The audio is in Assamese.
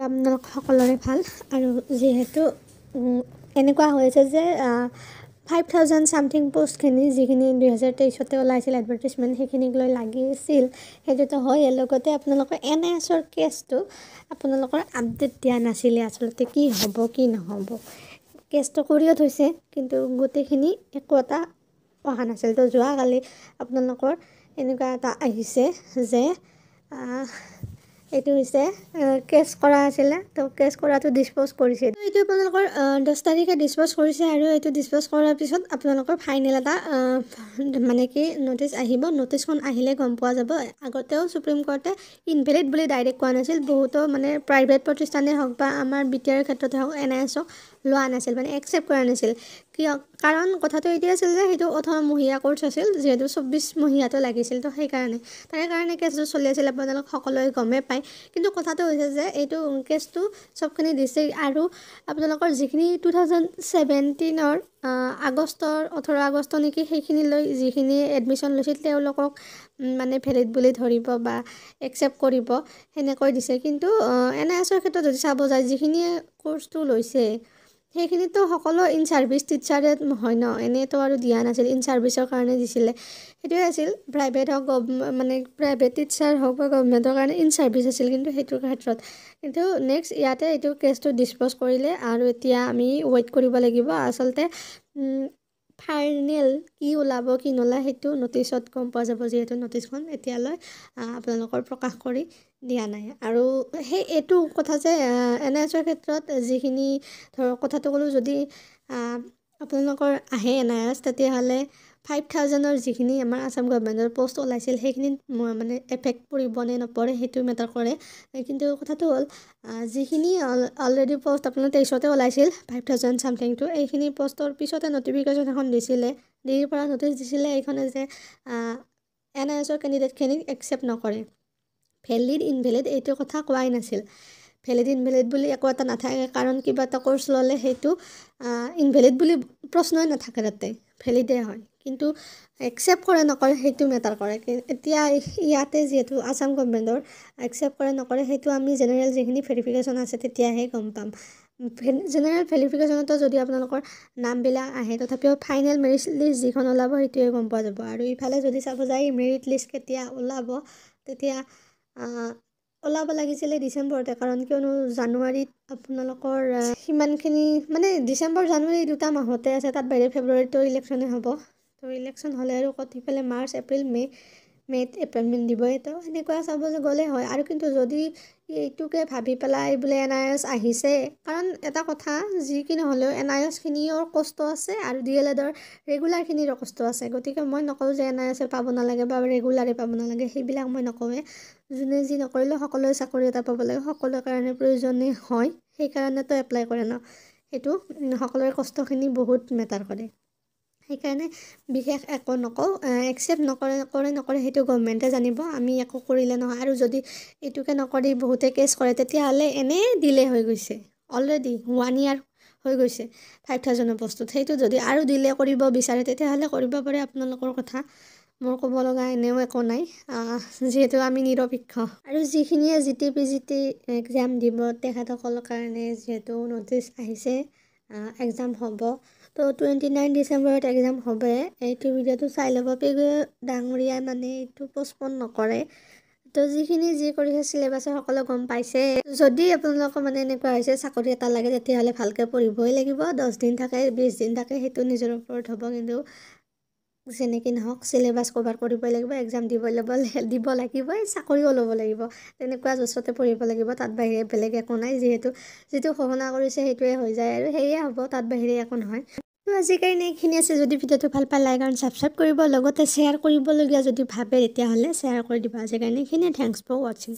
আপোনালোক সকলোৰে ভাল আৰু যেহেতু এনেকুৱা হৈছে যে 5000 সামথিং পোষ্টখিনি যিখিনি 2023 ওলাইছিল এডভাৰটাইজমেণ্ট সেইখিনিক লৈ লাগিছিল সেইটোতো হয়। লগতে আপোনালোকৰ NISৰ কেছটো আপোনালোকৰ আপডেট দিয়া নাছিলে আচলতে কি হ'ব কি নহ'ব। কেছটো কৰিও থৈছে কিন্তু গোটেইখিনি একো এটা অহা নাছিল। তো যোৱাকালি আপোনালোকৰ এনেকুৱা এটা আহিছে যে এইটো হৈছে কেছ কৰা আছিলে। তো কেছ কৰাটো ডিছপ'জ কৰিছে। তো এইটো আপোনালোকৰ 10 তাৰিখে ডিছপ'জ কৰিছে আৰু এইটো ডিছপ'জ কৰাৰ পিছত আপোনালোকৰ ফাইনেল এটা মানে কি ন'টিচ আহিব। ন'টিচখন আহিলে গম পোৱা যাব। আগতেও সুপ্ৰিম কোৰ্টে ইনভেলিড বুলি ডাইৰেক্ট কোৱা নাছিল। বহুতো মানে প্ৰাইভেট প্ৰতিষ্ঠানে হওক বা আমাৰ BTR ক্ষেত্ৰতে হওক NISক লোৱা নাছিল, মানে একচেপ্ট কৰা নাছিল। কিয়? কাৰণ কথাটো এতিয়া আছিল যে সেইটো 18 মহীয়া কোৰ্চ আছিল, যিহেতু 24 মহীয়াটো লাগিছিল। তো সেইকাৰণে তাৰে কাৰণে কেছটো চলি আছিল, আপোনালোক সকলোৱে গমেই পায়। কিন্তু কথাটো হৈছে যে এইটো কেছটো চবখিনি দিছে আৰু আপোনালোকৰ যিখিনি 2017 আগষ্টৰ 18 আগষ্ট নেকি সেইখিনি লৈ যিখিনি এডমিশ্যন লৈছিল তেওঁলোকক মানে ভেলিড বুলি ধৰিব বা একচেপ্ট কৰিব সেনেকৈ দিছে। কিন্তু NISৰ ক্ষেত্ৰত যদি চাব যায় যিখিনিয়ে কোৰ্চটো লৈছে সেইখিনিতো সকলো ইন ছাৰ্ভিচ টিচাৰে হয় ন, এনেইতো আৰু দিয়া নাছিল, ইন ছাৰ্ভিচৰ কাৰণে দিছিলে। সেইটোৱে আছিল, প্ৰাইভেট হওক মানে প্ৰাইভেট টিচাৰ হওক বা গভৰ্ণমেণ্টৰ কাৰণে ইন ছাৰ্ভিচ আছিল। কিন্তু সেইটোৰ ক্ষেত্ৰত কিন্তু নেক্সট ইয়াতে এইটো কেছটো ডিছপ'জ কৰিলে আৰু এতিয়া আমি ৱেইট কৰিব লাগিব। আচলতে ফাইনেল কি ওলাব কি নোলায় সেইটো ন'টিচত গম পোৱা যাব, যিহেতু ন'টিচখন এতিয়ালৈ আপোনালোকৰ প্ৰকাশ কৰি দিয়া নাই। আৰু এইটো কথা যে NISৰ ক্ষেত্ৰত যিখিনি ধৰক কথাটো ক'লোঁ, যদি আপোনালোকৰ আহে NIS তেতিয়াহ'লে 5000ৰ যিখিনি আমাৰ আসাম গভৰ্ণমেণ্টৰ পষ্ট ওলাইছিল সেইখিনিত মানে এফেক্ট পৰিব নে নপৰে সেইটো মেটাৰ কৰে। কিন্তু কথাটো হ'ল যিখিনি অলৰেডি পষ্ট আপোনাৰ 23 ওলাইছিল 5000 সামথিংটো, এইখিনি পষ্টৰ পিছতে নটিফিকেশ্যন এখন দিছিলে, দিৰ পৰা নটিচ দিছিলে এইখনে যে NISৰ কেণ্ডিডেটখিনিক একচেপ্ট নকৰে। ভেলিড ইনভেলিড এইটো কথা কোৱাই নাছিল। ভেলিড ইনভেলিড বুলি একো এটা নাথাকে, কাৰণ কিবা এটা কোৰ্চ ল'লে সেইটো ইনভেলিড বুলি প্ৰশ্নই নাথাকে, তাতে ভেলিডে হয়। কিন্তু একচেপ্ট কৰে নকৰে সেইটো মেটাৰ কৰে। এতিয়া ইয়াতে যিহেতু আসাম গভৰ্ণমেণ্টৰ একচেপ্ট কৰে নকৰে সেইটো আমি জেনেৰেল যিখিনি ভেৰিফিকেশ্যন আছে তেতিয়াহে গম পাম। জেনেৰেল ভেৰিফিকেশ্যনতো যদি আপোনালোকৰ নামবিলাক আহে তথাপিও ফাইনেল মেৰিট লিষ্ট যিখন ওলাব সেইটোৱে গম পোৱা যাব। আৰু ইফালে যদি চাব যায় মেৰিট লিষ্ট কেতিয়া ওলাব, তেতিয়া ওলাব লাগিছিলে ডিচেম্বৰতে, কাৰণ কিয়নো জানুৱাৰীত আপোনালোকৰ সিমানখিনি মানে ডিচেম্বৰ জানুৱাৰী 2টা মাহতে আছে, তাত বাহিৰে ফেব্ৰুৱাৰীতো ইলেকশ্যনে হ'ব। তো ইলেকশ্যন হ'লে আৰু ক'ত সিফালে মাৰ্চ এপ্ৰিল মে'ত এপইণ্টমেণ্ট দিবই। তো সেনেকুৱা চাব গ'লে হয়। আৰু কিন্তু যদি এইটোকে ভাবি পেলাই বোলে NIS আহিছে, কাৰণ এটা কথা যি কি নহ'লেও NISখিনিও কষ্ট আছে আৰু DLEDৰ ৰেগুলাৰখিনিৰো কষ্ট আছে। গতিকে মই নকওঁ যে NISে পাব নালাগে বা ৰেগুলাৰে পাব নালাগে, সেইবিলাক মই নকওঁৱে। যোনে যি নকৰিলেও সকলোৱে চাকৰি এটা পাব লাগে, সকলোৰে কাৰণে প্ৰয়োজনীয় হয়, সেইকাৰণেতো এপ্লাই কৰে ন। সেইটো সকলোৰে কষ্টখিনি বহুত মেটাৰ কৰে। সেইকাৰণে বিশেষ একো নকওঁ, একচেপ্ট নকৰে সেইটো গভৰ্ণমেণ্টে জানিব, আমি একো কৰিলে নহয়। আৰু যদি এইটোকে নকৰি বহুতে কেছ কৰে তেতিয়াহ'লে এনেই ডিলে হৈ গৈছে, অলৰেডি 1 year হৈ গৈছে 5000ৰ বস্তুত। সেইটো যদি আৰু ডিলে কৰিব বিচাৰে তেতিয়াহ'লে কৰিব পাৰে, আপোনালোকৰ কথা। মোৰ ক'ব লগা এনেও একো নাই, যিহেতু আমি নিৰপেক্ষ। আৰু যিখিনিয়ে GT এক্সাম দিব তেখেতসকলৰ কাৰণে যিহেতু ন'টিচ আহিছে এক্সাম হ'ব। তো 29 ডিচেম্বৰত এক্সাম হবে। এইটো ভিডিঅ'টো চাই ল'ব, ডাঙৰীয়াই মানে এইটো পষ্টপন নকৰে। তো যিখিনি যি কৰিছে চিলেবাছে সকলো গম পাইছে। যদি আপোনালোকৰ মানে এনেকুৱা হৈছে চাকৰি এটা লাগে তেতিয়াহ'লে ভালকৈ পঢ়িবই লাগিব। 10 দিন থাকে 20 দিন থাকে সেইটো নিজৰ ওপৰত হ'ব, কিন্তু যেনেকৈ নহওক চিলেবাছ কভাৰ কৰিবই লাগিব, এক্সাম দিব লাগিবই, চাকৰিও ল'ব লাগিব। তেনেকুৱা জোচতে পঢ়িব লাগিব, তাত বাহিৰে বেলেগ একো নাই। যিটো ঘোষণা কৰিছে সেইটোৱে হৈ যায় আৰু সেয়ে হ'ব, তাত বাহিৰে একো নহয়। তো আজিৰ কাৰণে এইখিনি আছে। যদি ভিডিঅ'টো ভাল পায় লাইক আৰু ছাবস্ক্ৰাইব কৰিব, লগতে শ্বেয়াৰ কৰিবলগীয়া যদি ভাবে তেতিয়াহ'লে শ্বেয়াৰ কৰি দিব। আজিৰ কাৰণে এইখিনিয়ে, থেংকছ ফৰ ৱাচিং।